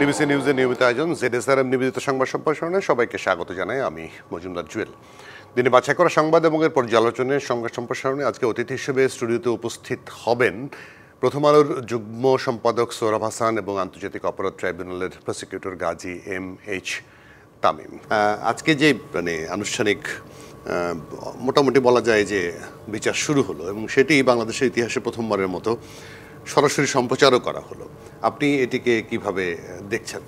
DBC নিউজের নিয়মিত আয়োজন জেডএসআরএম নিবেদিত সংবাদ সম্প্রসারণে সবাইকে স্বাগত জানাই আমি মজুমদার জুয়েল। দিনে বাছাই করা সংবাদ এবং এর পর্যালোচনায় সংবাদ সম্প্রসারণে আজকে অতিথি হিসেবে স্টুডিওতে উপস্থিত হবেন প্রথম আলোর যুগ্ম সম্পাদক সোহরাব হাসান এবং আন্তর্জাতিক অপরাধ ট্রাইব্যুনালের প্রসিকিউটর গাজী এম.এইচ. তামিম। আজকে যে আনুষ্ঠানিক মোটামুটি বলা যায় যে বিচার শুরু হলো এবং সেটি বাংলাদেশের ইতিহাসে প্রথমবারের মতো সরাসরি সম্প্রচারও করা হলো। আপনি এটিকে কিভাবে দেখছেন?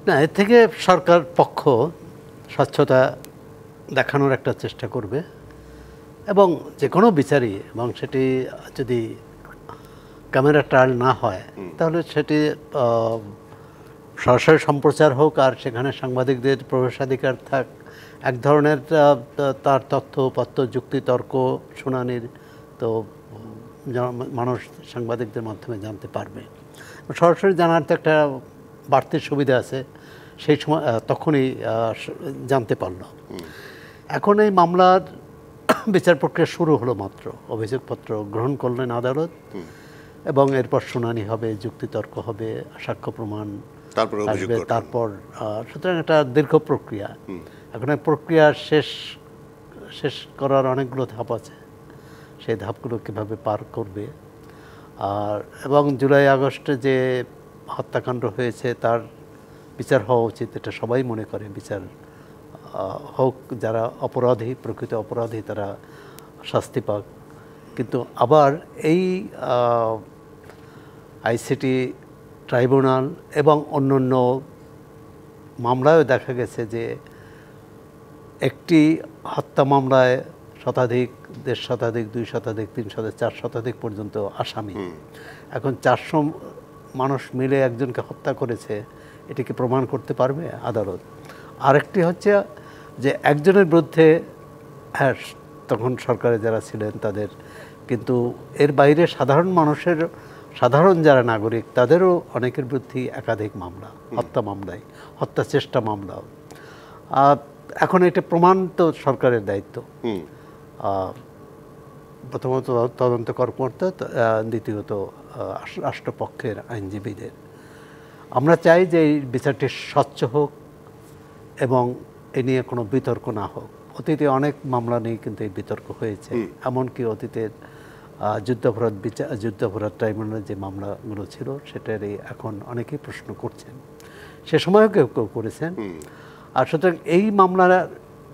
না, এর থেকে সরকার পক্ষ স্বচ্ছতা দেখানোর একটা চেষ্টা করবে এবং যে কোনো বিচারই এবং সেটি যদি ক্যামেরা ট্রায়াল না হয় তাহলে সেটি সরাসরি সম্প্রচার হোক আর সেখানে সাংবাদিকদের প্রবেশাধিকার থাক, এক ধরনের তার তথ্যপত্র যুক্তিতর্ক শুনানির তো মানুষ সাংবাদিকদের মাধ্যমে জানতে পারবে। সরাসরি জানার তো একটা বাড়তি সুবিধা আছে, সেই সময় তখনই জানতে পারল। এখন এই মামলার বিচার প্রক্রিয়া শুরু হলো মাত্র, অভিযোগপত্র গ্রহণ করলেন আদালত এবং এরপর শুনানি হবে, যুক্তিতর্ক হবে, সাক্ষ্য প্রমাণ আসবে, তারপর সুতরাং একটা দীর্ঘ প্রক্রিয়া। এখন এই প্রক্রিয়া শেষ করার অনেকগুলো ধাপ আছে, সেই ধাপগুলো কীভাবে পার করবে। আর এবং জুলাই আগস্টে যে হত্যাকাণ্ড হয়েছে তার বিচার হওয়া উচিত, এটা সবাই মনে করে। বিচার হোক, যারা অপরাধী, প্রকৃত অপরাধী তারা শাস্তি পাক। কিন্তু আবার এই আইসিটি ট্রাইব্যুনাল এবং অন্যান্য মামলায়ও দেখা গেছে যে একটি হত্যা মামলায় শতাধিক, 1.5 শতাধিক, 2 শতাধিক, 3 শতাধিক, 4 শতাধিক পর্যন্ত আসামি। এখন 400 মানুষ মিলে একজনকে হত্যা করেছে, এটিকে প্রমাণ করতে পারবে আদালত? আরেকটি হচ্ছে যে একজনের বিরুদ্ধে, হ্যাঁ তখন সরকারে যারা ছিলেন তাদের, কিন্তু এর বাইরে সাধারণ মানুষের, সাধারণ যারা নাগরিক তাদেরও অনেকের বিরুদ্ধে একাধিক মামলা, হত্যা মামলায়, হত্যা চেষ্টা মামলাও। এখন এটা প্রমাণ তো সরকারের দায়িত্ব, প্রথমত তদন্ত কর্মকর্তা, দ্বিতীয়ত রাষ্ট্রপক্ষের আইনজীবীদের। আমরা চাই যে এই বিচারটি স্বচ্ছ হোক এবং এ নিয়ে কোনো বিতর্ক না হোক। অতীতে অনেক মামলা নিয়ে কিন্তু এই বিতর্ক হয়েছে, এমনকি অতীতের যুদ্ধাপরাধ ট্রাইব্যুনালের যে মামলাগুলো ছিল সেটারই এখন অনেকেই প্রশ্ন করছেন, সে সময়ও কেউ কেউ করেছেন। আর সুতরাং এই মামলার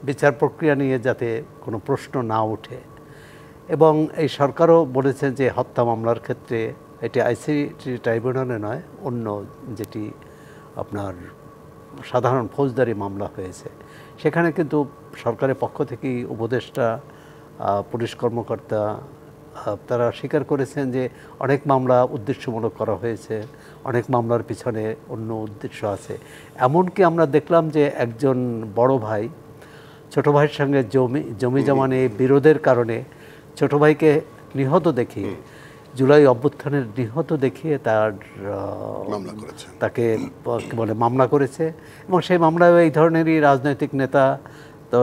বিচার প্রক্রিয়া নিয়ে যাতে কোনো প্রশ্ন না ওঠে, এবং এই সরকারও বলেছেন যে হত্যা মামলার ক্ষেত্রে এটি আইসিটি ট্রাইব্যুনালে নয়, অন্য যেটি আপনার সাধারণ ফৌজদারি মামলা হয়েছে সেখানে কিন্তু সরকারের পক্ষ থেকেই উপদেষ্টা, পুলিশ কর্মকর্তা তারা স্বীকার করেছেন যে অনেক মামলা উদ্দেশ্যমূলক করা হয়েছে, অনেক মামলার পিছনে অন্য উদ্দেশ্য আছে। এমনকি আমরা দেখলাম যে একজন বড় ভাই ছোট ভাইয়ের সঙ্গে জমি জমা নিয়ে বিরোধের কারণে ছোট ভাইকে নিহত দেখিয়ে, জুলাই অভ্যুত্থানের নিহত দেখিয়ে তাকে বলে মামলা করেছে। এবং সেই মামলায় এই ধরনেরই রাজনৈতিক নেতা, তো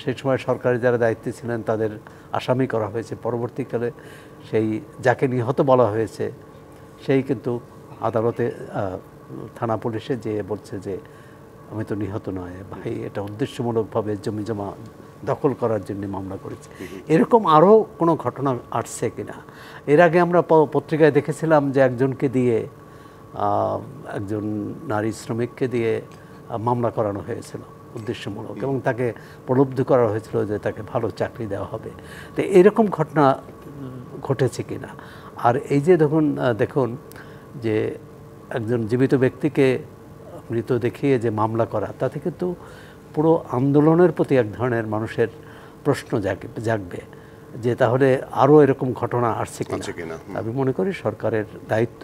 সেই সময় সরকারের যারা দায়িত্বে ছিলেন তাদের আসামি করা হয়েছে। পরবর্তীকালে সেই যাকে নিহত বলা হয়েছে সেই কিন্তু আদালতে, থানা পুলিশে যেয়ে বলছে যে আমি তো নিহত নয় ভাই, এটা উদ্দেশ্যমূলকভাবে জমি জমা দখল করার জন্য মামলা করেছে। এরকম আরও কোনো ঘটনা আসছে কিনা? এর আগে আমরা পত্রিকায় দেখেছিলাম যে একজনকে দিয়ে, একজন নারী শ্রমিককে দিয়ে মামলা করানো হয়েছিল উদ্দেশ্যমূলক, এবং তাকে প্রলুব্ধ করা হয়েছিল যে তাকে ভালো চাকরি দেওয়া হবে। তো এরকম ঘটনা ঘটেছে কিনা? আর এই যে দেখুন যে একজন জীবিত ব্যক্তিকে মৃত দেখিয়ে যে মামলা করা, তাতে কিন্তু পুরো আন্দোলনের প্রতি এক ধরনের মানুষের প্রশ্ন জাগবে যে তাহলে আরও এরকম ঘটনা আসছে কিনা। আমি মনে করি সরকারের দায়িত্ব,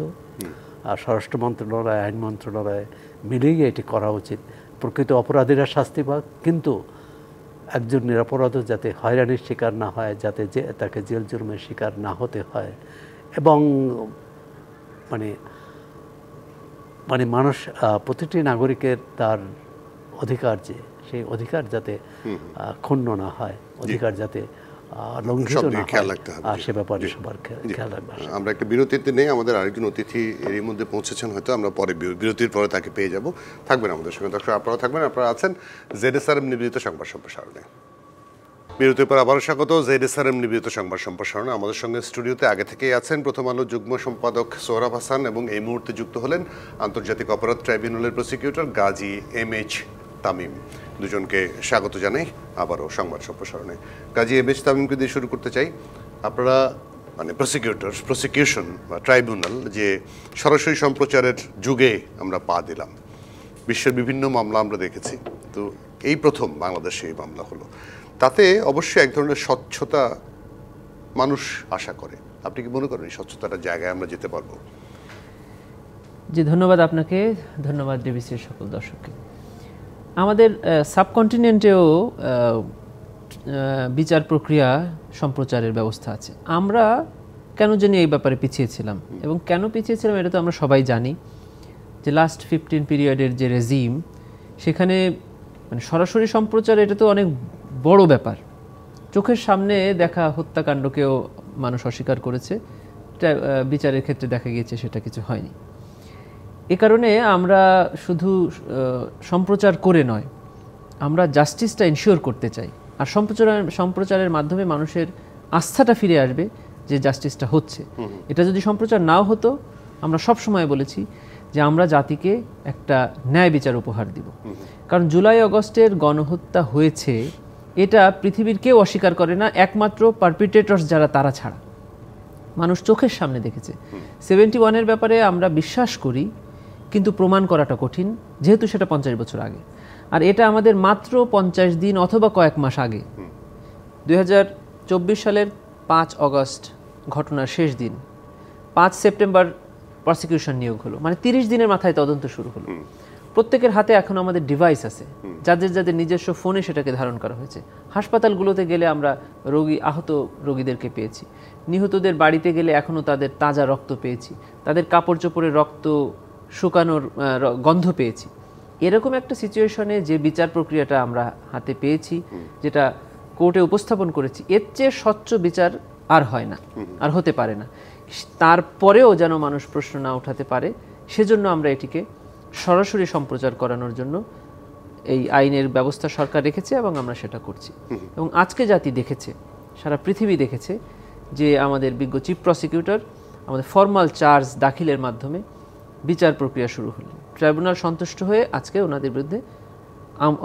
আর স্বরাষ্ট্র মন্ত্রণালয়, আইন মন্ত্রণালয় মিলেই এটি করা উচিত। প্রকৃত অপরাধীরা শাস্তি পাক, কিন্তু একজন নিরপরাধ যাতে হয়রানির শিকার না হয়, যাতে তাকে জেল জুলুমের শিকার না হতে হয়, এবং মানে মানুষ, প্রতিটি নাগরিকের তার অধিকার, যে সেই অধিকার যাতে ক্ষুণ্ণ না হয়, অধিকার যাতে লঙ্ঘিত সব না দিকে খেয়াল রাখতে হবে। আর সে ব্যাপারে সবার খেয়াল রাখবে। আমরা একটা বিরতিতে নেই, আমাদের আরেকজন অতিথি এরই মধ্যে পৌঁছেছেন, হয়তো আমরা পরে বিরতির পরে তাকে পেয়ে যাব। থাকবেন আমাদের সঙ্গে দর্শক, আপনারাও থাকবেন। আপনারা আছেন ZSRM নিবেদিত সংবাদ সম্প্রসারণে। বিরতির পর আবারও স্বাগত ZSRM নিবেদিত সংবাদ সম্প্রসারণে। আমাদের সঙ্গে স্টুডিওতে আগে থেকেই আছেন প্রথম আলো যুগ্ম সম্পাদক সোহরাব হাসান, এবং এই মুহূর্তে যুক্ত হলেন আন্তর্জাতিক অপরাধ ট্রাইব্যুনালের প্রসিকিউটর গাজী MH তামিম। দুজনকে স্বাগত জানাই আবারও সংবাদ সম্প্রসারণে। গাজী MH তামিমকে দিয়ে শুরু করতে চাই। আপনারা মানে প্রসিকিউশন বা ট্রাইব্যুনাল, যে সরাসরি সম্প্রচারের যুগে আমরা পা দিলাম, বিশ্বের বিভিন্ন মামলা আমরা দেখেছি, তো এই প্রথম বাংলাদেশে এই মামলা হলো। তাতে অবশ্যই এক ধরনের স্বচ্ছতা মানুষ আশা করে। আপনি কি মনে করেন এই স্বচ্ছতাটার জায়গায় আমরা যেতে পারবো? জি, ধন্যবাদ আপনাকে, ধন্যবাদ ডিবিসির সকল দর্শককে। আমাদের সাবকন্টিনেন্টেও বিচার প্রক্রিয়া সম্প্রচারের ব্যবস্থা আছে। আমরা কেন জানি এই ব্যাপারে পিছিয়েছিলাম, এবং কেন পিছিয়েছিলাম এটা তো আমরা সবাই জানি, যে লাস্ট 15 পিরিয়ডের যে রেজিম, সেখানে মানে সরাসরি সম্প্রচার এটা তো অনেক বড় ব্যাপার। চোখের সামনে দেখা হত্যাকাণ্ডকেও মানুষ অস্বীকার করেছে, বিচারের ক্ষেত্রে দেখা গিয়েছে সেটা কিছু হয়নি। এ কারণে আমরা শুধু সম্প্রচার করে নয়, আমরা জাস্টিসটা এনশিওর করতে চাই। আর সম্প্রচারের মাধ্যমে মানুষের আস্থাটা ফিরে আসবে যে জাস্টিসটা হচ্ছে। এটা যদি সম্প্রচার নাও হতো, আমরা সব সময় বলেছি যে আমরা জাতিকে একটা ন্যায় বিচার উপহার দিব। কারণ জুলাই আগস্টের গণহত্যা হয়েছে, এটা পৃথিবীর কেউ অস্বীকার করে না, একমাত্র পারপিট্রেটরস যারা তারা ছাড়া। মানুষ চোখের সামনে দেখেছে। 71-এর ব্যাপারে আমরা বিশ্বাস করি, কিন্তু প্রমাণ করাটা কঠিন, যেহেতু সেটা 50 বছর আগে। আর এটা আমাদের মাত্র 50 দিন অথবা কয়েক মাস আগে। 2024 সালের 5 অগস্ট ঘটনার শেষ দিন, 5 সেপ্টেম্বর প্রসিকিউশন নিয়োগ হলো, মানে 30 দিনের মাথায় তদন্ত শুরু হলো। প্রত্যেকের হাতে এখন আমাদের ডিভাইস আছে, যাদের যাদের নিজস্ব ফোনে সেটাকে ধারণ করা হয়েছে। হাসপাতালগুলোতে গেলে আমরা আহত রোগীদেরকে পেয়েছি, নিহতদের বাড়িতে গেলে এখনও তাদের তাজা রক্ত পেয়েছি, তাদের কাপড় চোপড়ের রক্ত শুকানোর গন্ধ পেয়েছি। এরকম একটা সিচুয়েশনে যে বিচার প্রক্রিয়াটা আমরা হাতে পেয়েছি, যেটা কোর্টে উপস্থাপন করেছি, এর চেয়ে স্বচ্ছ বিচার আর হয় না, আর হতে পারে না। তারপরেও যেন মানুষ প্রশ্ন না উঠাতে পারে, সেজন্য আমরা এটিকে সরাসরি সম্প্রচার করানোর জন্য এই আইনের ব্যবস্থা সরকার রেখেছে, এবং আমরা সেটা করছি। এবং আজকে জাতি দেখেছে, সারা পৃথিবী দেখেছে যে আমাদের বিজ্ঞ চিফ প্রসিকিউটর আমাদের ফর্মাল চার্জ দাখিলের মাধ্যমে বিচার প্রক্রিয়া শুরু হলো। ট্রাইব্যুনাল সন্তুষ্ট হয়ে আজকে ওনাদের বিরুদ্ধে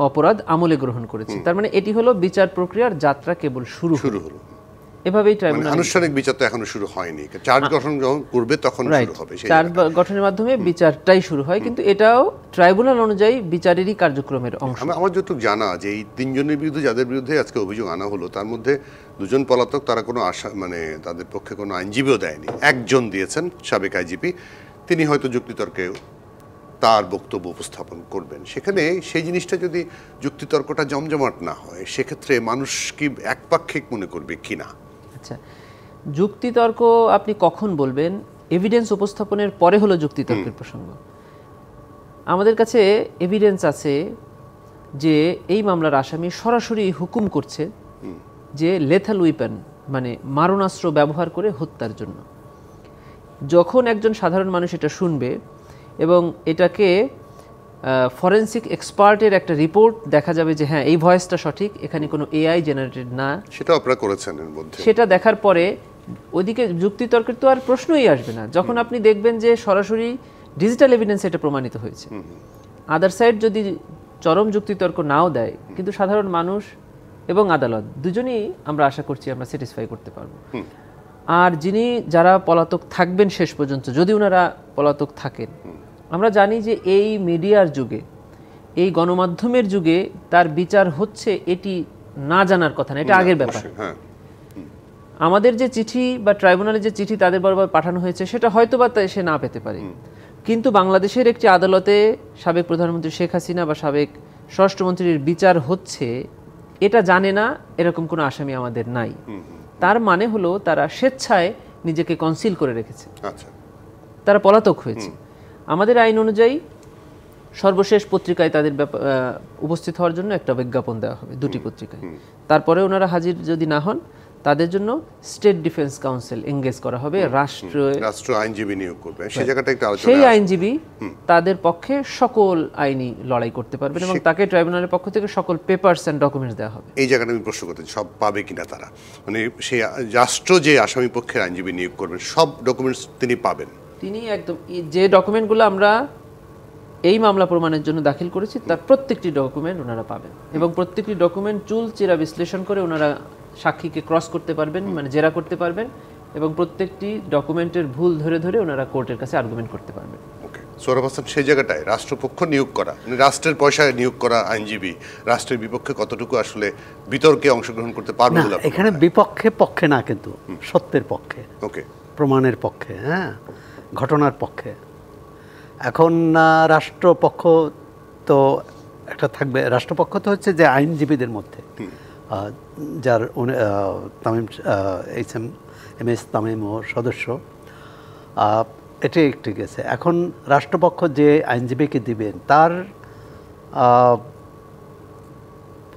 অপরাধ আমলে গ্রহণ করেছে। তার মানে এটি হলো বিচার প্রক্রিয়ার যাত্রা কেবল শুরু হলো। এভাবেই ট্রাইব্যুনাল আনুষ্ঠানিক বিচার তো এখনো শুরু হয়নি, চার্জ গঠন যখন করবে তখন শুরু হবে। চার্জ গঠনের মাধ্যমে বিচারটাই শুরু হয়, কিন্তু এটাও ট্রাইব্যুনাল অনুযায়ী বিচারেরই কার্যক্রমের অংশ। আমার যতটুকু জানা, যে এই 3 জনের বিরুদ্ধে যাদের বিরুদ্ধে আজকে অভিযোগ আনা হলো, তার মধ্যে 2 জন পলাতক, তারা কোনো আশা মানে তাদের পক্ষে কোনো আইনজীবীও দেয়নি। একজন দিয়েছেন, সাবেক আইজিপি, তিনি হয়তো যুক্তিতর্কে তার বক্তব্য উপস্থাপন করবেন। সেখানে সেই জিনিসটা যদি যুক্তিতর্কটা জমজমাট না হয়, সেক্ষেত্রে মানুষ কি একপাক্ষিক মনে করবে কিনা? আচ্ছা, যুক্তিতর্ক আপনি কখন বলবেন? এভিডেন্স উপস্থাপনের পরে হলো যুক্তিতর্কের প্রসঙ্গ। আমাদের কাছে এভিডেন্স আছে যে এই মামলার আসামি সরাসরি হুকুম করছে যে লেথাল উইপেন মানে মারণাস্ত্র ব্যবহার করে হত্যার জন্য। যখন একজন সাধারণ মানুষ এটা শুনবে এবং এটাকে ফরেনসিক এক্সপার্টের একটা রিপোর্ট দেখা যাবে যে হ্যাঁ এই ভয়েসটা সঠিক, এখানে কোনো এআই জেনারেটেড না, সেটা আপনারা করেছেন এর মধ্যে, সেটা দেখার পরে ওইদিকে যুক্তিতর্কের তো আর প্রশ্নই আসবে না। যখন আপনি দেখবেন যে সরাসরি ডিজিটাল এভিডেন্স এটা প্রমাণিত হয়েছে। আদার সাইড যদি চরম যুক্তিতর্ক নাও দেয়, কিন্তু সাধারণ মানুষ এবং আদালত দুজনেই আমরা আশা করছি আমরা স্যাটিসফাই করতে পারবো। আর যারা পলাতক থাকবেন শেষ পর্যন্ত, যদি ওনারা পলাতক থাকেন, আমরা জানি যে এই মিডিয়ার যুগে, এই গণমাধ্যমের যুগে তার বিচার হচ্ছে এটি না জানার কথা না, এটা আগের ব্যাপার। আমাদের যে চিঠি বা ট্রাইব্যুনালে যে চিঠি তাদের বরাবর পাঠানো হয়েছে, সেটা হয়তো বা সে না পেতে পারে, কিন্তু বাংলাদেশের একটি আদালতে সাবেক প্রধানমন্ত্রী শেখ হাসিনা বা সাবেক স্বরাষ্ট্রমন্ত্রীর বিচার হচ্ছে, এটা জানে না এরকম কোনো আসামি আমাদের নাই। তার মানে হলো তারা স্বেচ্ছায় নিজেকে কনসিল করে রেখেছে, তারা পলাতক হয়েছে। আমাদের আইন অনুযায়ী সর্বশেষ পত্রিকায় তাদের উপস্থিত হওয়ার জন্য একটা বিজ্ঞাপন দেওয়া হবে, 2টি পত্রিকায়। তারপরে ওনারা হাজির যদি না হন, তাদের জন্য স্টেট ডিফেন্স কাউন্সিল এঙ্গেজ করা হবে। রাষ্ট্র আইনজীবী নিয়োগ করবে, সেই জায়গাটা একটু আলোচনা। সেই আইনজীবী তাদের পক্ষে সকল আইনি লড়াই করতে পারবেন এবং তাকে ট্রাইব্যুনালের পক্ষ থেকে সকল পেপারস এন্ড ডকুমেন্টস দেওয়া হবে। এই জায়গাটা আমি প্রশ্ন করতে, সব পাবে কিনা তারা, মানে সেই রাষ্ট্র যে আসামি পক্ষের আইনজীবী নিয়োগ করবেন সব ডকুমেন্টস তিনি পাবেন? তিনি একদম যে ডকুমেন্টগুলো আমরা এই মামলা প্রমাণের জন্য দাখিল করেছি তার প্রত্যেকটি ডকুমেন্ট ওনারা পাবেন এবং প্রত্যেকটি ডকুমেন্ট চুলচেরা বিশ্লেষণ করে ওনারা সাক্ষীকে ক্রস করতে পারবেন, মানে জেরা করতে পারবেন এবং প্রত্যেকটি ডকুমেন্টের ভুল ধরে ধরে ওনারা কোর্টের কাছে আর্গুমেন্ট করতে পারবেন। ওকে, সোহরাব হাসান, সেই জায়গাটায় রাষ্ট্রপক্ষ নিয়োগ করা, মানে রাষ্ট্রের পয়সায় নিয়োগ করা আইনজীবী রাষ্ট্রের বিপক্ষে কতটুকু আসলে বিতর্কে অংশগ্রহণ করতে পারবে বলে আপনার এখানে বিপক্ষে পক্ষে না, কিন্তু সত্যের পক্ষে, ওকে, প্রমাণের পক্ষে, হ্যাঁ, ঘটনার পক্ষে। এখন রাষ্ট্রপক্ষ তো একটা থাকবে, রাষ্ট্রপক্ষ তো হচ্ছে যে আইনজীবীদের মধ্যে যার তামিম এম.এস. তামিম ও সদস্য, এটাই ঠিক আছে। এখন রাষ্ট্রপক্ষ যে আইনজীবীকে দিবেন তার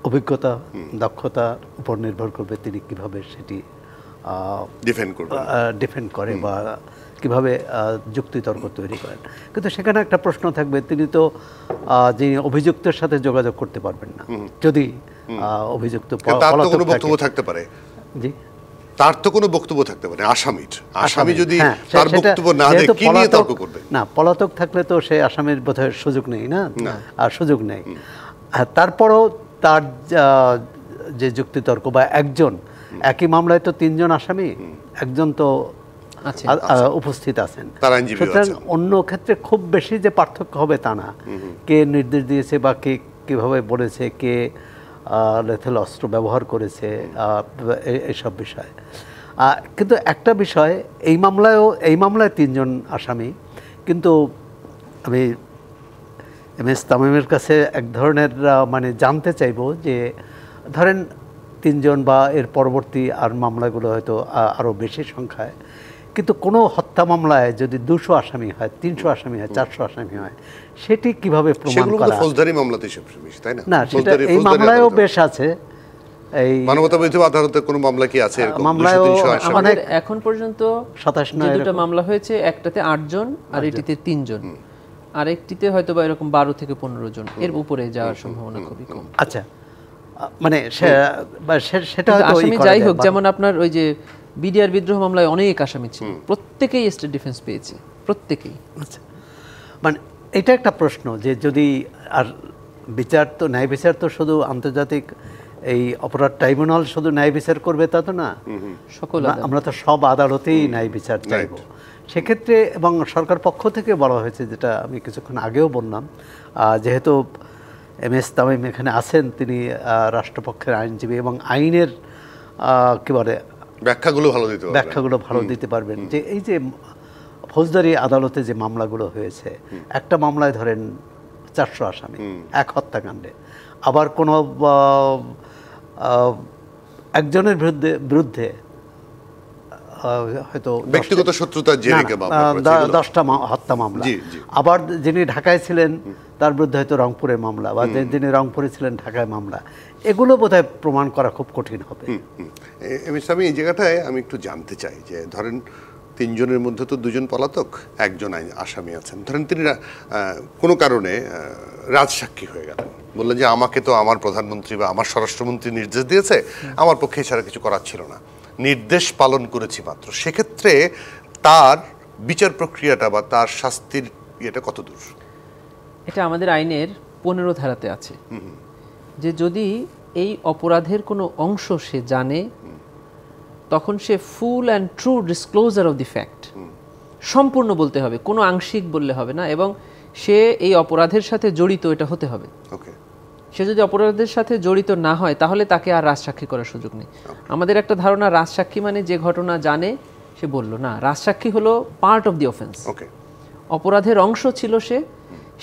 অভিজ্ঞতা, দক্ষতার উপর নির্ভর করবে তিনি কিভাবে সেটি ডিফেন্ড করে বা কিভাবে যুক্তিতর্ক তৈরি করেন। কিন্তু সেখানে একটা প্রশ্ন থাকবে, তিনি তো যিনি অভিযুক্তের সাথে যোগাযোগ করতে পারবেন না যদি অভিযুক্ত বক্তব্য থাকতে পারে। জি, তার তো কোনো বক্তব্য থাকতে পারে আসামি যদি তার বক্তব্য না দেয় কি নিয়ে তর্ক করবে? না, পলাতক থাকলে তো সেই আসামির বোধহয় সুযোগ নেই, না, আর সুযোগ নেই। তারপরও তার যে যুক্তিতর্ক বা একজন, একই মামলায় তো 3 জন আসামি, একজন তো উপস্থিত আছেন, সুতরাং অন্য ক্ষেত্রে খুব বেশি যে পার্থক্য হবে তা না। কে নির্দেশ দিয়েছে বা কে কিভাবে বলেছে, কে লেথেল অস্ত্র ব্যবহার করেছে, এইসব বিষয়। কিন্তু একটা বিষয়, এই মামলায় 3 জন আসামি, কিন্তু আমি এম.এস. তামিমের কাছে এক ধরনের মানে জানতে চাইব যে ধরেন 3 জন বা এর পরবর্তী আর মামলাগুলো হয়তো আরও বেশি সংখ্যায়, কিন্তু কোনো হত্যা মামলায় যদি 200 আসামি হয়, 300 আসামি হয়, 400 আসামি হয়, সেটি কিভাবে প্রমাণ করা? ফৌজদারি মামলাতে তাই না? না, সেটা এই মামলায়ও বেশ আছে। এই মানবতাবিরোধী আদালতে কোনো মামলা কি আছে? মামলায়ও আমাদের এখন পর্যন্ত 27 দুটো মামলা হয়েছে, একটাতে 8 জন আর এটিতে 3 জন, আর একটিতে হয়তো বা এরকম 12 থেকে 15 জন, এর উপরে যাওয়ার সম্ভাবনা খুবই কম। আচ্ছা, মানে সেটা হয়তো আসামি যাই হোক, যেমন আপনার ওই যে বিডিআর বিদ্রোহ মামলায় অনেক আসামি ছিল, প্রত্যেকেই স্টেট ডিফেন্স পেয়েছে, প্রত্যেকেই। আচ্ছা, মানে এটা একটা প্রশ্ন যে যদি আর বিচার তো, ন্যায় বিচার তো শুধু আন্তর্জাতিক এই অপরাধ ট্রাইব্যুনাল শুধু ন্যায় বিচার করবে তা তো না, সকল আমরা তো সব আদালতেই ন্যায় বিচার চাইব। সেক্ষেত্রে এবং সরকার পক্ষ থেকে বলা হয়েছে, যেটা আমি কিছুক্ষণ আগেও বললাম, যেহেতু এম.এস. তামিম এখানে আছেন, তিনি রাষ্ট্রপক্ষের আইনজীবী এবং আইনের কী বলে ব্যাখ্যাগুলো ভালো দিতে পারবেন। যে এই যে ফৌজদারি আদালতে যে মামলাগুলো হয়েছে, একটা মামলায় ধরেন 400 আসামি এক হত্যাকাণ্ডে, আবার কোনো একজনের বিরুদ্ধে হয়তো ব্যক্তিগত শত্রুতার জেরে 10টা হত্যা মামলা, আবার যিনি ঢাকায় ছিলেন তার বিরুদ্ধে হয়তো রংপুরের মামলা, বা যিনি রংপুরে ছিলেন ঢাকায় মামলা, এগুলো বোধহয় প্রমাণ করা খুব কঠিন হবে। আমি এই জায়গাটায় আমি একটু জানতে চাই যে ধরেন 3 জনের মধ্যে তো 2 জন পলাতক, 1 জন আসামি আছেন, ধরেন তিনি কোনো কারণে রাজসাক্ষী হয়ে গেলেন, বললেন যে আমাকে তো আমার প্রধানমন্ত্রী বা আমার স্বরাষ্ট্রমন্ত্রী নির্দেশ দিয়েছে, আমার পক্ষে এছাড়া কিছু করার ছিল না, নির্দেশ পালন করেছি মাত্র, সেক্ষেত্রে তার বিচার প্রক্রিয়াটা বা তার শাস্তির ইয়েটা কত দূর? এটা আমাদের আইনের 15 ধারাতে আছে যে যদি এই অপরাধের কোনো অংশ সে জানে, তখন সে full and true disclosure of the fact, সম্পূর্ণ বলতে হবে, কোনো আংশিক বললে হবে না, এবং সে এই অপরাধের সাথে জড়িত এটা হতে হবে। সে যদি অপরাধের সাথে জড়িত না হয় তাহলে তাকে আর রাজসাক্ষী করার সুযোগ নেই। আমাদের একটা ধারণা রাজসাক্ষী মানে যে ঘটনা জানে সে বলল না, রাজসাক্ষী হলো পার্ট অফ দি অফেন্স, অপরাধের অংশ ছিল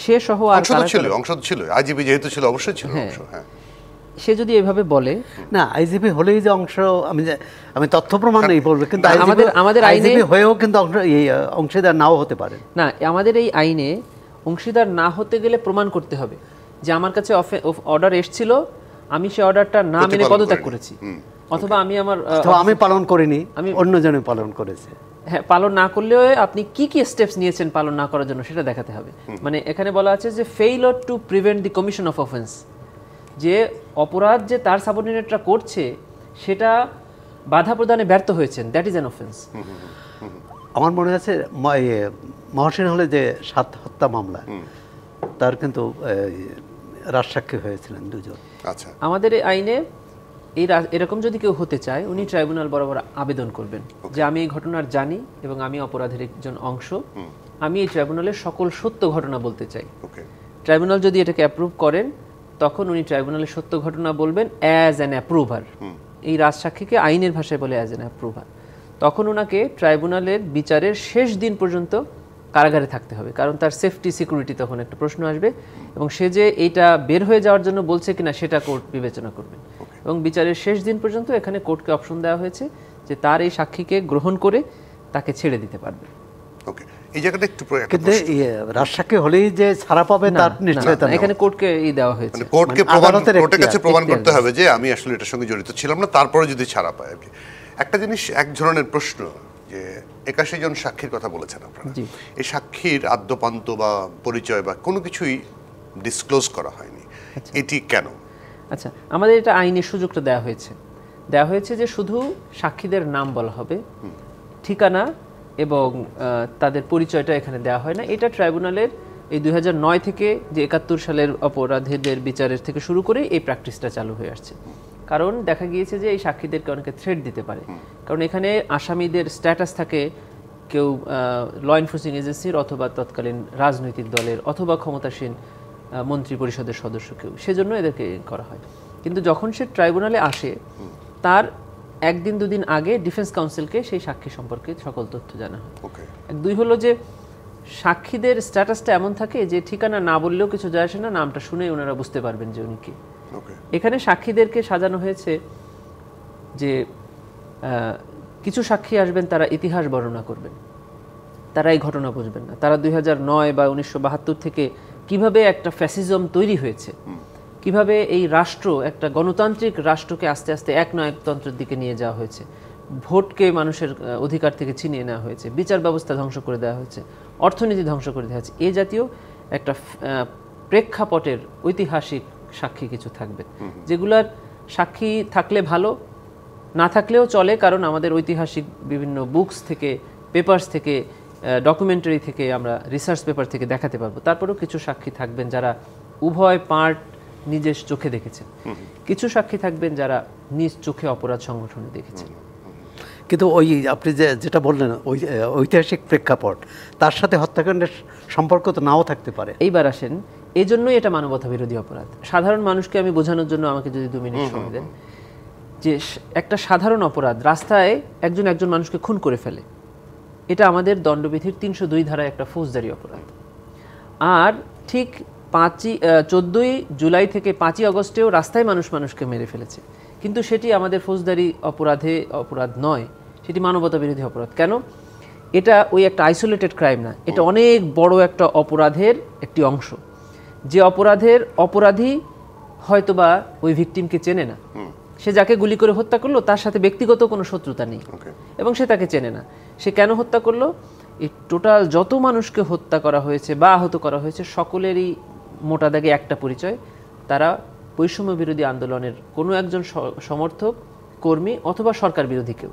সে সহ আর অংশ ছিল, আইজিপি যেহেতু ছিল অবশ্যই ছিল অংশ। হ্যাঁ, সে যদি এভাবে বলে, না আইজিপি হলেই যে অংশ, আমি তথ্য প্রমাণ নেই বলবো, কিন্তু আমাদের আইনে হয়েও কিন্তু অংশীদার নাও হতে পারে না। আমাদের এই আইনে অংশীদার না হতে গেলে প্রমাণ করতে হবে যে আমার কাছে অর্ডার এসেছিল, আমি সেই অর্ডারটা না মেনে প্রতিপালন পদত্যাগ করেনি। করেছি, অথবা আমি আমার তো আমি পালন করিনি, অন্যজনে পালন করেছে। হ্যাঁ, পালন না করলেও আপনি কি কি স্টেপস নিয়েছেন পালন না করার জন্য সেটা দেখাতে হবে। মানে এখানে বলা আছে যে failure to prevent the commission of offence, যে অপরাধ যে তার সাবঅর্ডিনেটরা করছে সেটা বাধা প্রদানে ব্যর্থ হয়েছেন, দ্যাট ইজ অ্যান অফেন্স। আমার মনে আছে মহসিন হলে যে 7 হত্যা মামলা, তার কিন্তু রাজসাক্ষী হয়েছিলেন 2 জন। আচ্ছা, আমাদের এই আইনে এরকম যদি কেউ হতে চায় উনি ট্রাইব্যুনাল বরাবর আবেদন করবেন যে আমি এই ঘটনার জানি এবং আমি অপরাধের একজন অংশ, আমি এই ট্রাইব্যুনালের সকল সত্য ঘটনা বলতে চাই। ওকে, ট্রাইব্যুনাল যদি এটাকে অ্যাপ্রুভ করেন তখন উনি ট্রাইব্যুনালের সত্য ঘটনা বলবেন অ্যাজ অ্যান অ্যাপ্রুভার। এই রাজসাক্ষীকে আইনের ভাষায় বলে অ্যাজ অ্যান অ্যাপ্রুভার। তখন ওনাকে ট্রাইব্যুনালের বিচারের শেষ দিন পর্যন্ত কারাগারে থাকতে হবে, কারণ তার সেফটি সিকিউরিটি তখন একটা প্রশ্ন আসবে, এবং সে যে এইটা বের হয়ে যাওয়ার জন্য বলছে কিনা সেটা কোর্ট বিবেচনা করবেন। এবং বিচারের শেষ দিন পর্যন্ত এখানে কোর্টকে অপশন দেওয়া হয়েছে যে তার এই সাক্ষীকে গ্রহণ করে তাকে ছেড়ে দিতে পারবে। ওকে, এই জায়গাটা একটু কিন্তু রাজসাক্ষী হলেই যে ছাড়া পাবে তার নিশ্চয়তা নেই। এখানে কোর্টকে দেওয়া হয়েছে, মানে কোর্টকে আদালতের কোর্টের কাছে এখতিয়ার, প্রমাণ করতে হবে যে আমি আসলে এটার সঙ্গে জড়িত ছিলাম না, তারপরে যদি ছাড়া পায় আর কি। একটা জিনিস, এক ধরনের প্রশ্ন যে 81 জন সাক্ষীর কথা বলেছেন আপনারা, জি। এই সাক্ষীর আদ্যপান্ত বা পরিচয় বা কোনো কিছুই ডিসক্লোজ করা হয়নি, এটি কেন? আচ্ছা, আমাদের এটা আইনের সুযোগটা দেওয়া হয়েছে যে শুধু সাক্ষীদের নাম বলা হবে, ঠিকানা এবং তাদের পরিচয়টা এখানে দেওয়া হয় না। এটা ট্রাইব্যুনালের এই 2009 থেকে যে 71 সালের অপরাধীদের বিচারের থেকে শুরু করে এই প্র্যাকটিসটা চালু হয়ে আসছে। কারণ দেখা গিয়েছে যে এই সাক্ষীদেরকে অনেকে থ্রেট দিতে পারে, কারণ এখানে আসামিদের স্ট্যাটাস থাকে কেউ ল এনফোর্সিং এজেন্সির অথবা তৎকালীন রাজনৈতিক দলের অথবা ক্ষমতাসীন মন্ত্রী পরিষদের সদস্য কেউ, সেজন্য এদেরকে করা হয়। কিন্তু যখন সে ট্রাইব্যুনালে আসে তার 1-2 দিন আগে ডিফেন্স কাউন্সিলকে সেই সাক্ষী সম্পর্কে সকল তথ্য জানা হয়। ওকে, 2 হলো যে সাক্ষীদের স্ট্যাটাসটা এমন থাকে যে ঠিকানা না বললেও কিছু যায় আসে না, নামটা শুনেই ওনারা বুঝতে পারবেন যে উনি কে। ওকে, এখানে সাক্ষীদেরকে সাজানো হয়েছে যে কিছু সাক্ষী আসবেন তারা ইতিহাস বর্ণনা করবেন, তারা এই ঘটনা বুঝবেন না, তারা 2009 বা 1972 থেকে কিভাবে একটা ফ্যাসিজম তৈরি হয়েছে, কিভাবে এই রাষ্ট্র একটা গণতান্ত্রিক রাষ্ট্রকে আস্তে আস্তে একনায়কতন্ত্রের দিকে নিয়ে যাওয়া হয়েছে, ভোটকে মানুষের অধিকার থেকে ছিনিয়ে নেওয়া হয়েছে, বিচার ব্যবস্থা ধ্বংস করে দেওয়া হয়েছে, অর্থনীতি ধ্বংস করে দেওয়া হয়েছে, এই জাতীয় একটা প্রেক্ষাপটের ঐতিহাসিক সাক্ষী কিছু থাকবে, যেগুলার সাক্ষী থাকলে ভালো, না থাকলেও চলে, কারণ আমাদের ঐতিহাসিক বিভিন্ন বুকস থেকে, পেপারস থেকে, ডকুমেন্টারি থেকে, আমরা রিসার্চ পেপার থেকে দেখাতে পারবো। তারপরেও কিছু সাক্ষী থাকবেন যারা উভয় পার্ট নিজের চোখে দেখেছেন, কিছু সাক্ষী থাকবেন যারা নিজ চোখে অপরাধ সংগঠনে দেখেছেন। কিন্তু ওই আপনি যেটা বললেন ওই ঐতিহাসিক প্রেক্ষাপট, তার সাথে হত্যাকাণ্ডের সম্পর্ক তো নাও থাকতে পারে। এইবার আসেন, এই জন্যই এটা মানবতা বিরোধী অপরাধ। সাধারণ মানুষকে আমি বোঝানোর জন্য আমাকে যদি 2 মিনিট সময় দেন, যে একটা সাধারণ অপরাধ, রাস্তায় একজন মানুষকে খুন করে ফেলে, এটা আমাদের দণ্ডবিধির 302 ধারায় একটা ফৌজদারি অপরাধ। আর ঠিক 14ই জুলাই থেকে 5ই আগস্টেও রাস্তায় মানুষকে মেরে ফেলেছে, কিন্তু সেটি আমাদের ফৌজদারি অপরাধ নয়, সেটি মানবতা বিরোধী অপরাধ। কেন? এটা ওই একটা আইসোলেটেড ক্রাইম না, এটা অনেক বড় একটা অপরাধের একটি অংশ, যে অপরাধের অপরাধী হয়তোবা ওই ভিকটিমকে চেনে না, সে যাকে গুলি করে হত্যা করলো তার সাথে ব্যক্তিগত কোনো শত্রুতা নেই এবং সে তাকে চেনে না, সে কেন হত্যা করলো? এই টোটাল যত মানুষকে হত্যা করা হয়েছে বা আহত করা হয়েছে সকলেরই মোটা দাগে একটা পরিচয়, তারা বৈষম্য বিরোধী আন্দোলনের কোনো একজন সমর্থক, কর্মী অথবা সরকার বিরোধী কেউ।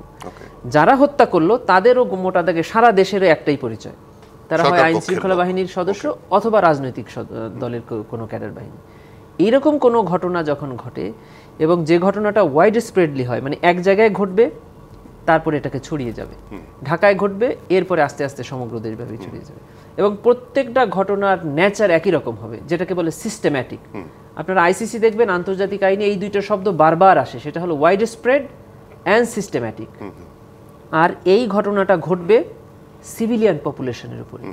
যারা হত্যা করলো তাদেরও মোটা দাগে সারা দেশেরও একটাই পরিচয়, তারা হয় আইন শৃঙ্খলা বাহিনীর সদস্য অথবা রাজনৈতিক দলের কোনো ক্যাডার বাহিনী। এইরকম কোনো ঘটনা যখন ঘটে এবং যে ঘটনাটা ওয়াইড স্প্রেডলি হয়, মানে এক জায়গায় ঘটবে তারপরে এটাকে ছড়িয়ে যাবে, ঢাকায় ঘটবে এরপরে আস্তে আস্তে সমগ্র দেশব্যাপী ছড়িয়ে যাবে, এবং প্রত্যেকটা ঘটনার নেচার একই রকম হবে, যেটাকে বলে সিস্টেম্যাটিক। আপনারা আইসিসি দেখবেন, আন্তর্জাতিক আইনে এই 2টা শব্দ বারবার আসে, সেটা হলো ওয়াইড স্প্রেড অ্যান্ড সিস্টেম্যাটিক। আর এই ঘটনাটা ঘটবে সিভিলিয়ান পপুলেশনের উপরে।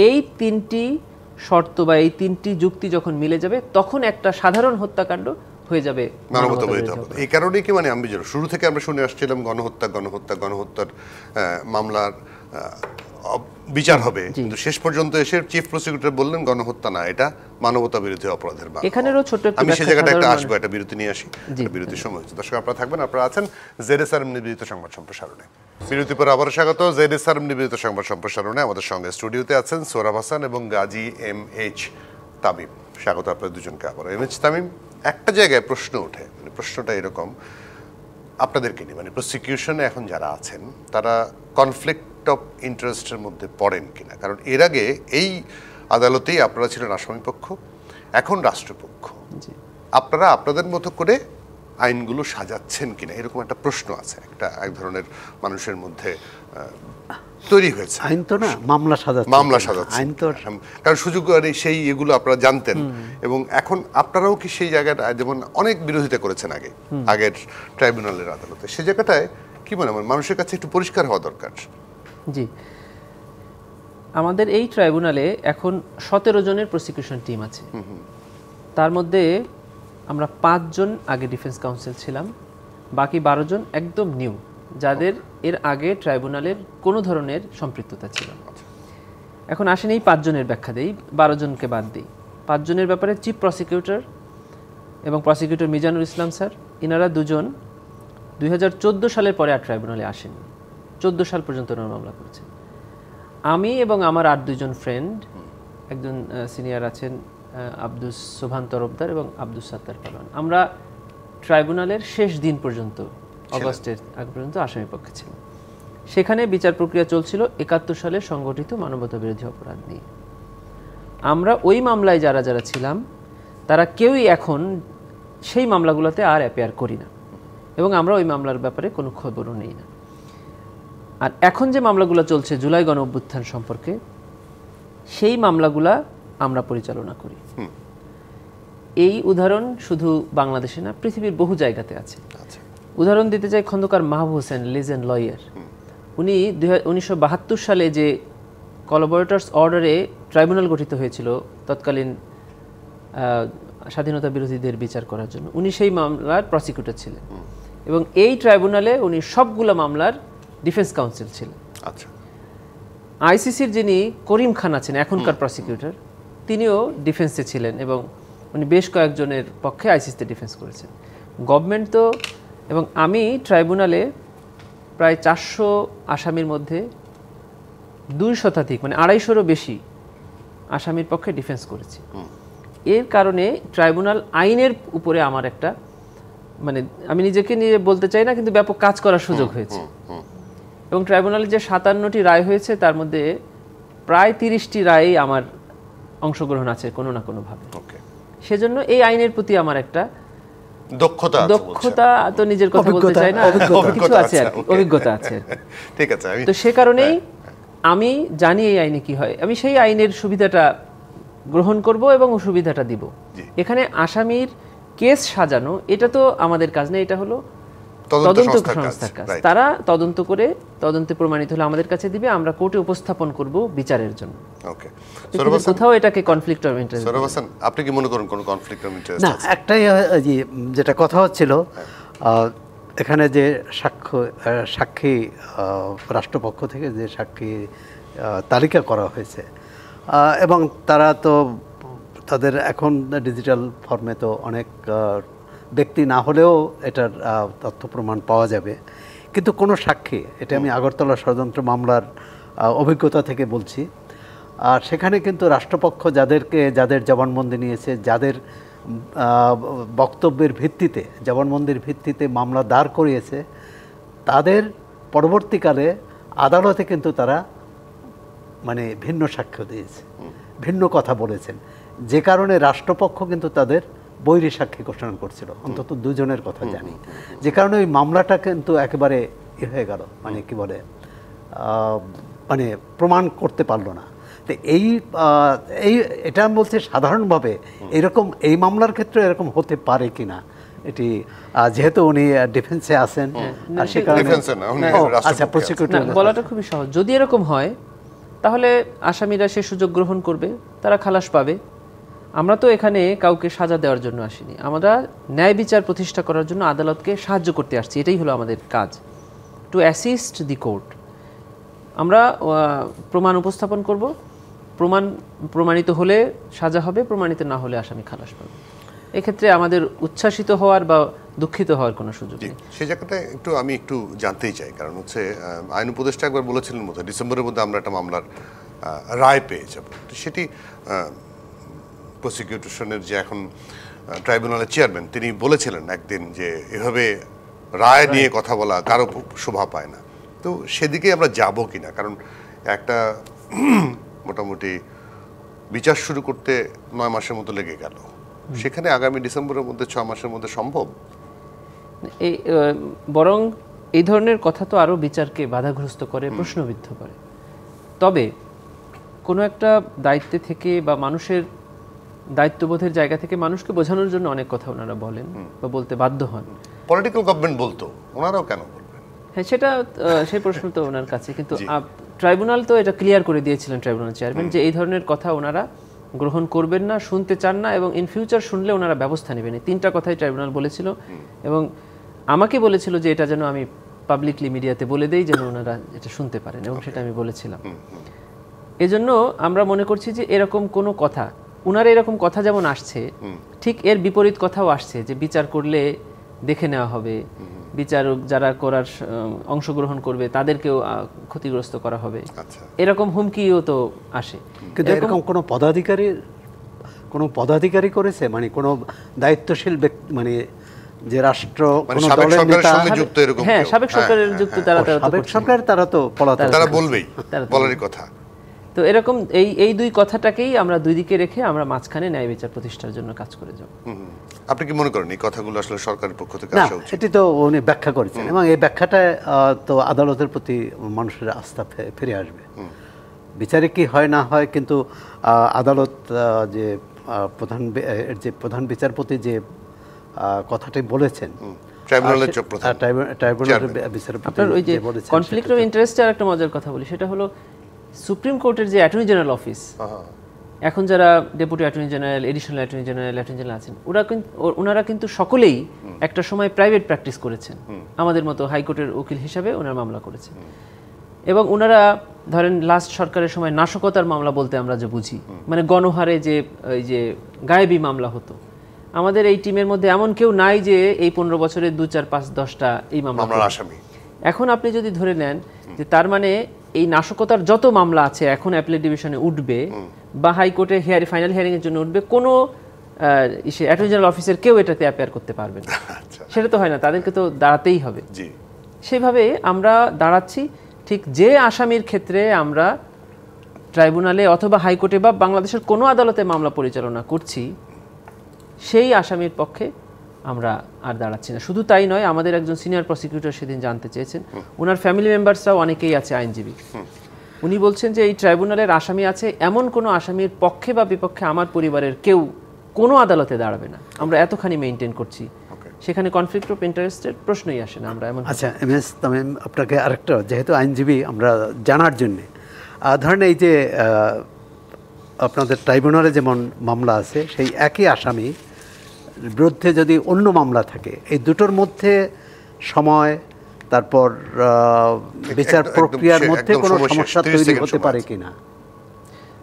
এই 3টি শর্ত বা এই 3টি যুক্তি যখন মিলে যাবে তখন একটা সাধারণ হত্যাকাণ্ড হয়ে যাবে মানবতা বিরোধী অপরাধ। এই কারণেই কি, মানে আমি শুরু থেকে আমরা শুনে আসছিলাম গণহত্যার মামলার বিচার হবে, কিন্তু শেষ পর্যন্ত এসে চিফ প্রসিকিউটর বললেন গণহত্যা না, এটা মানবতা বিরোধী অপরাধের মামলা। এখানেরও ছোট একটা আমি সেই ব্যাখ্যা জায়গাটা একটা সাধারণ আসবো, একটা বিরতি নিয়ে আসি, বিরতির সময় হচ্ছে। দর্শক আপনারা থাকবেন, আপনারা আছেন জেডএসআর নিবেদিত সংবাদ সম্প্রসারণে। বিরতির পর আবারও স্বাগত জেডএসআর নিবেদিত সংবাদ সম্প্রসারণে। আমাদের সঙ্গে স্টুডিওতে আছেন সোহরাব হাসান এবং গাজী এম.এইচ. তামিম। স্বাগত আপনাদের দুজনকে আবার। এম.এইচ. তামিম, একটা জায়গায় প্রশ্ন ওঠে, মানে প্রশ্নটা এরকম আপনাদেরকে নিয়ে, মানে প্রসিকিউশনে এখন যারা আছেন তারা কনফ্লিক্ট অফ ইন্টারেস্টের মধ্যে পড়েন কিনা? কারণ এর আগে এই আদালতেই আপনারা ছিলেন আসামিপক্ষ, এখন রাষ্ট্রপক্ষ, আপনারা আপনাদের মতো করে আইনগুলো সাজাচ্ছেন কিনা, এরকম একটা প্রশ্ন আছে, একটা এক ধরনের মানুষের মধ্যে তৈরি হয়েছে। আইন তো না, মামলা সাজাচ্ছে, আইন তো, কারণ সুযোগ সেই এগুলো আপনারা জানতেন, এবং এখন আপনারাও কি সেই জায়গাটা, যেমন অনেক বিরোধিতা করেছেন আগের ট্রাইব্যুনালের আদালতে, সেই জায়গাটায় কি মনে হয় মানুষের কাছে একটু পরিষ্কার হওয়া দরকার? জি, আমাদের এই ট্রাইব্যুনালে এখন 17 জনের প্রসিকিউশন টিম আছে। তার মধ্যে আমরা 5 জন আগে ডিফেন্স কাউন্সিল ছিলাম, বাকি 12 জন একদম নিউ, যাদের এর আগে ট্রাইব্যুনালের কোনো ধরনের সম্পৃক্ততা ছিল না। এখন আসেন এই 5 জনের ব্যাখ্যা দেই, 12 জনকে বাদ দিই। 5 জনের ব্যাপারে চিফ প্রসিকিউটর এবং প্রসিকিউটর মিজানুর ইসলাম স্যার, ইনারা দুজন 2014 সালের পরে আর ট্রাইব্যুনালে আসেননি, 14 সাল পর্যন্ত ওনারা মামলা করেছেন। আমি এবং আমার আর 2 জন ফ্রেন্ড, একজন সিনিয়র আছেন আব্দুস সোবহান তরফদার এবং আব্দুস সাত্তার পালোয়ান, আমরা ট্রাইব্যুনালের শেষ দিন পর্যন্ত, অগস্টের আগ পর্যন্ত আসামি পক্ষে ছিলাম। সেখানে বিচার প্রক্রিয়া চলছিল 71 সালে সংগঠিত মানবতা বিরোধী অপরাধ নিয়ে। আমরা ওই মামলায় যারা যারা ছিলাম তারা কেউই এখন সেই মামলাগুলোতে আর অ্যাপিয়ার করি না, এবং আমরা ওই মামলার ব্যাপারে কোনো খবরও নেই না। আর এখন যে মামলাগুলো চলছে জুলাই গণ অভ্যুত্থান সম্পর্কে, সেই মামলাগুলা আমরা পরিচালনা করি। এই উদাহরণ শুধু বাংলাদেশে না, পৃথিবীর বহু জায়গাতে আছে। উদাহরণ দিতে চাই, খন্দকার মাহবুব হোসেন, লিজেন্ড লয়ার, উনি 1972 সালে যে কোলাবরেটরস অর্ডারে ট্রাইব্যুনাল গঠিত হয়েছিল তৎকালীন স্বাধীনতা বিরোধীদের বিচার করার জন্য, উনি সেই মামলার প্রসিকিউটর ছিলেন, এবং এই ট্রাইব্যুনালে উনি সবগুলো মামলার ডিফেন্স কাউন্সিল ছিলেন। আচ্ছা, আইসিসির যিনি করিম খান আছেন এখনকার প্রসিকিউটর, তিনিও ডিফেন্সে ছিলেন, এবং উনি বেশ কয়েকজনের পক্ষে আইসিসিতে ডিফেন্স করেছেন। গভর্নমেন্ট তো, এবং আমি ট্রাইব্যুনালে প্রায় 400 আসামির মধ্যে 2 শতাধিক, মানে 250-এরও বেশি আসামির পক্ষে ডিফেন্স করেছি। এর কারণে ট্রাইব্যুনাল আইনের উপরে আমার একটা, মানে আমি নিজেকে নিয়ে বলতে চাই না, কিন্তু ব্যাপক কাজ করার সুযোগ হয়েছে। এবং ট্রাইব্যুনালে যে 57টি রায় হয়েছে, তার মধ্যে প্রায় 30টি রায়ে আমার অংশগ্রহণ আছে কোনো না কোনোভাবে। সেজন্য এই আইনের প্রতি আমার একটা দক্ষতা তো নিজের কথা বলতে চাই না, কিছু আছে আর কি, অভিজ্ঞতা আছে। ঠিক আছে, তো সে কারণেই আমি জানি এই আইনে কি হয়, আমি সেই আইনের সুবিধাটা গ্রহণ করব এবং সুবিধাটা দিব। এখানে আসামির কেস সাজানো, এটা তো আমাদের কাজ না, এটা হলো তদন্ত সংস্থার কাজ। তারা তদন্ত করে তদন্তে প্রমাণিত হলে আমাদের কাছে দিবে, আমরা কোর্টে উপস্থাপন করব বিচারের জন্য। ওকে, কোথাও এটাকে conflict of interest. Sohrab Hasan, আপনি কি মনে করেন কোনো কনফ্লিক্ট অফ ইন্টারেস্ট না? একটাই, যেটা কথা হচ্ছিল, এখানে যে সাক্ষী রাষ্ট্রপক্ষ থেকে যে সাক্ষী তালিকা করা হয়েছে, এবং তারা তো তাদের এখন ডিজিটাল ফর্মে তো অনেক ব্যক্তি না হলেও এটার তথ্য প্রমাণ পাওয়া যাবে, কিন্তু কোনো সাক্ষী, এটা আমি আগরতলা ষড়যন্ত্র মামলার অভিজ্ঞতা থেকে বলছি, আর সেখানে কিন্তু রাষ্ট্রপক্ষ যাদের জবানবন্দি নিয়েছে, যাদের বক্তব্যের ভিত্তিতে, জবানবন্দির ভিত্তিতে মামলা দাঁড় করিয়েছে, তাদের পরবর্তীকালে আদালতে কিন্তু তারা মানে ভিন্ন সাক্ষ্য দিয়েছে, ভিন্ন কথা বলেছেন, যে কারণে রাষ্ট্রপক্ষ কিন্তু তাদের বৈরী সাক্ষী ঘোষণা করছিল, অন্তত 2 জনের কথা জানি, যে কারণে ওই মামলাটা কিন্তু একেবারে হয়ে গেল, মানে কি বলে, মানে প্রমাণ করতে পারলো না। তো এটা বলছে সাধারণভাবে এরকম এই মামলার ক্ষেত্রে এরকম হতে পারে কিনা, এটি যেহেতু উনি ডিফেন্সে আছেন, আর সে কারণে আচ্ছা, প্রসিকিউটর বলাটা খুবই সহজ। যদি এরকম হয় তাহলে আসামিরা সে সুযোগ গ্রহণ করবে, তারা খালাস পাবে। আমরা তো এখানে কাউকে সাজা দেওয়ার জন্য আসিনি, আমরা ন্যায় বিচার প্রতিষ্ঠা করার জন্য আদালতকে সাহায্য করতে আসছি, এটাই হলো আমাদের কাজ, টু অ্যাসিস্ট দি কোর্ট। আমরা প্রমাণ উপস্থাপন করব, প্রমাণিত হলে সাজা হবে, প্রমাণিত না হলে আসামি খালাস পাবে। এক্ষেত্রে আমাদের উচ্ছ্বাসিত হওয়ার বা দুঃখিত হওয়ার কোনো সুযোগ নেই। সেই জায়গাটা আমি একটু জানতেই চাই, কারণ হচ্ছে আইন উপদেষ্টা একবার বলেছিলেন মতো ডিসেম্বরের মধ্যে আমরা একটা মামলার রায় পেয়ে যাব। তো সেটি প্রসিকিউশনের যে এখন ট্রাইব্যুনালের চেয়ারম্যান তিনি বলেছিলেন একদিন যে এভাবে রায় নিয়ে কথা বলা কারো শোভা পায় না। তো সেদিকে আমরা যাব কিনা, কারণ একটা মোটামুটি বিচার শুরু করতে 9 মাসের মতো লেগে গেল, সেখানে আগামী ডিসেম্বরের মধ্যে 6 মাসের মধ্যে সম্ভব? এই বরং এই ধরনের কথা তো আরো বিচারকে বাধাগ্রস্ত করে, প্রশ্নবিদ্ধ করে। তবে কোনো একটা দায়িত্বে থেকে বা মানুষের দায়িত্ববোধের জায়গা থেকে মানুষকে বোঝানোর জন্য অনেক কথা ওনারা বলেন বা বলতে বাধ্য হন। পলিটিক্যাল গভর্নমেন্ট বলতো, ওনারাও কেন বলবেন? হ্যাঁ, সেটা সেই প্রশ্ন তো ওনার কাছে, কিন্তু ট্রাইব্যুনাল তো এটা ক্লিয়ার করে দিয়েছিলেন, ট্রাইব্যুনাল চেয়ারম্যান, যে এই ধরনের কথা ওনারা গ্রহণ করবেন না, শুনতে চান না, এবং ইন ফিউচার শুনলে ওনারা ব্যবস্থা নেবেন। এই 3টা কথাই ট্রাইব্যুনাল বলেছিল, এবং আমাকে বলেছিল যে এটা যেন আমি পাবলিকলি মিডিয়াতে বলে দেই যেন ওনারা এটা শুনতে পারেন, এবং সেটা আমি বলেছিলাম। এজন্য আমরা মনে করছি যে এরকম কোনো কথা, ওনারা এরকম কথা যেমন আসছে, ঠিক এর বিপরীত কথাও আসছে যে বিচার করলে দেখে নেওয়া হবে, বিচারক যারা করার অংশগ্রহণ করবে তাদেরকেও ক্ষতিগ্রস্ত করা হবে, এরকম হুমকিও তো আসে। কিন্তু এরকম কোনো পদাধিকারী করেছে, মানে কোনো দায়িত্বশীল ব্যক্তি, মানে যে রাষ্ট্র কোনো দলের নেতা, হ্যাঁ সাবেক সরকারের যুক্ত সাবেক সরকার, তারা তো পলাতক, তারা বলবেই, বলারই কথা। তো এরকম এই দুই কথাটাকেই আমরা দুই দিকে রেখে আমরা মাঝখানে ন্যায় বিচার প্রতিষ্ঠার জন্য কাজ করে যাব। আপনি কি মনে করেন এই কথাগুলো আসলে সরকারের পক্ষ থেকে আসা উচিত? এটি তো উনি ব্যাখ্যা করেছেন, এবং এই ব্যাখ্যাটা তো আদালতের প্রতি মানুষের আস্থা ফিরে আসবে। বিচারে কি হয় না হয়, কিন্তু আদালত যে প্রধান বিচারপতি যে কথাটি বলেছেন, ট্রাইব্যুনালের বিচারপতি আপনার ওই যে কনফ্লিক্ট অফ ইন্টারেস্টের একটা মজার কথা বলি, সেটা হলো সুপ্রিম কোর্টের যে অ্যাটর্নি জেনারেল অফিস, এখন যারা deputy attorney general, additional attorney general আছেন, ওনারা কিন্তু সকলেই একটা সময় প্রাইভেট প্র্যাকটিস করেছেন, আমাদের মতো হাইকোর্টের উকিল হিসাবে ওনারা মামলা করেছেন। এবং ওনারা ধরেন লাস্ট সরকারের সময় নাশকতার মামলা বলতে আমরা যে বুঝি, মানে গণহারে যে ওই যে গায়েবী মামলা হতো, আমাদের এই টিমের মধ্যে এমন কেউ নাই যে এই 15 বছরে 2, 4, 5, 10টা এই মামলার আসামি। এখন আপনি যদি ধরে নেন যে তার মানে এই নাশকতার যত মামলা আছে এখন অ্যাপিলেট ডিভিশনে উঠবে বা হাইকোর্টে ফাইনাল হিয়ারিং এর জন্য উঠবে, কোনো অ্যাটর্নি জেনারেল অফিসের কেউ এটাতে অ্যাপিয়ার করতে পারবে না। সেটা তো হয় না, তাদেরকে তো দাঁড়াতেই হবে। সেভাবে আমরা দাঁড়াচ্ছি। ঠিক যে আসামির ক্ষেত্রে আমরা ট্রাইব্যুনালে অথবা হাইকোর্টে বা বাংলাদেশের কোনো আদালতে মামলা পরিচালনা করছি, সেই আসামির পক্ষে আমরা আর দাঁড়াচ্ছি না। শুধু তাই নয়, আমাদের একজন সিনিয়র প্রসিকিউটর সেদিন জানতে চেয়েছেন, ওনার ফ্যামিলি মেম্বার্সরাও অনেকেই আছে আইনজীবী, উনি বলছেন যে এই ট্রাইব্যুনালের আসামি আছে, এমন কোনো আসামির পক্ষে বা বিপক্ষে আমার পরিবারের কেউ কোনো আদালতে দাঁড়াবে না। আমরা এতখানি মেনটেন করছি, সেখানে কনফ্লিক্ট অফ ইন্টারেস্টের প্রশ্নই আসে না। আমরা এমন আচ্ছা এমএস তামিম, আপনাকে আরেকটা, যেহেতু আইনজীবী, আমরা জানার জন্যে, ধরেন এই যে আপনাদের ট্রাইব্যুনালে যেমন মামলা আছে, সেই একই আসামি বিরুদ্ধে যদি অন্য মামলা থাকে, এই দুটোর মধ্যে সময়, তারপর বিচার প্রক্রিয়ার মধ্যে কোনো সমস্যা তৈরি হতে পারে কিনা?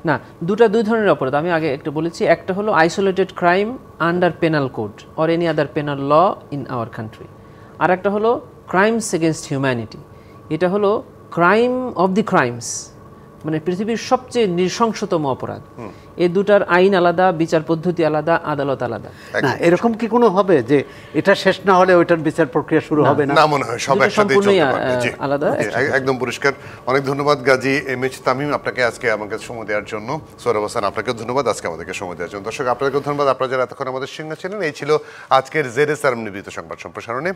না, দুই ধরনের অপরাধ আমি আগে একটা বলেছি। একটা হলো isolated crime under penal code or any other penal law in our country, আর একটা হলো ক্রাইমস এগেনস্ট হিউম্যানিটি। এটা হলো ক্রাইম অফ দি ক্রাইমস, মানে পৃথিবীর সবচেয়ে নৃশংসতম অপরাধ। এই দুটার আইন আলাদা, বিচার পদ্ধতি আলাদা, আদালত আলাদা। না, এরকম কি কোনো হবে যে এটা শেষ না হলে ওইটার বিচার প্রক্রিয়া শুরু হবে না? না, মনে হয় সব একসাথে চলতে পারবে। আলাদা, একদম পরিষ্কার। অনেক ধন্যবাদ গাজী এমএইচ তামিম, আপনাকে আজকে আমাকে সময় দেওয়ার জন্য। সোহরাব হোসেন, আপনাকেও ধন্যবাদ আজকে আমাদেরকে সময় দেওয়ার জন্য। দর্শক, আপনাদেরকেও ধন্যবাদ, আপনারা যারা এতক্ষণ আমাদের সঙ্গে ছিলেন। এই ছিল আজকের জেডএসআরএম নিবেদিত সংবাদ সম্প্রসারণে।